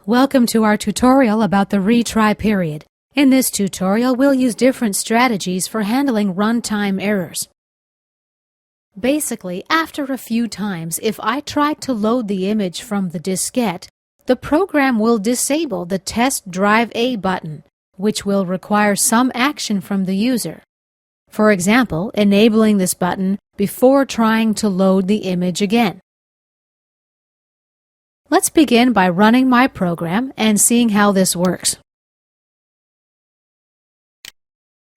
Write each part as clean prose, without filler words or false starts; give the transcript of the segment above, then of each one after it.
Welcome to our tutorial about the retry period. In this tutorial, we'll use different strategies for handling runtime errors. Basically, after a few times, if I try to load the image from the diskette, the program will disable the Test Drive A button, which will require some action from the user. For example, enabling this button before trying to load the image again. Let's begin by running my program and seeing how this works.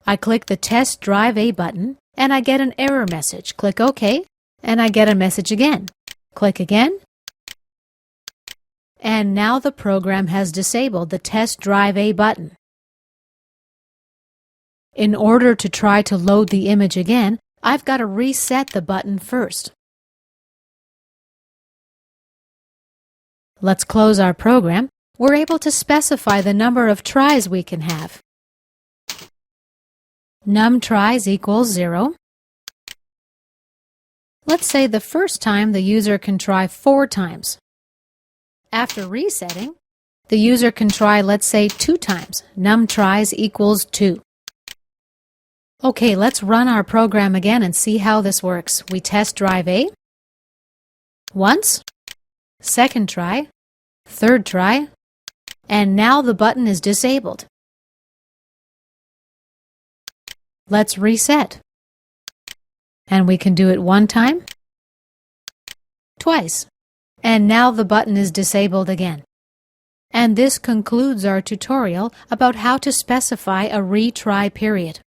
I click the Test Drive A button and I get an error message. Click OK and I get a message again. Click again. And now the program has disabled the Test Drive A button. In order to try to load the image again, I've got to reset the button first. Let's close our program. We're able to specify the number of tries we can have. Num tries equals 0. Let's say the first time the user can try 4 times. After resetting, the user can try, let's say, 2 times. Num tries equals 2. Okay, let's run our program again and see how this works. We test Drive A once, second try, third try, and now the button is disabled. Let's reset. And we can do it 1 time, twice, and now the button is disabled again. And this concludes our tutorial about how to specify a retry period.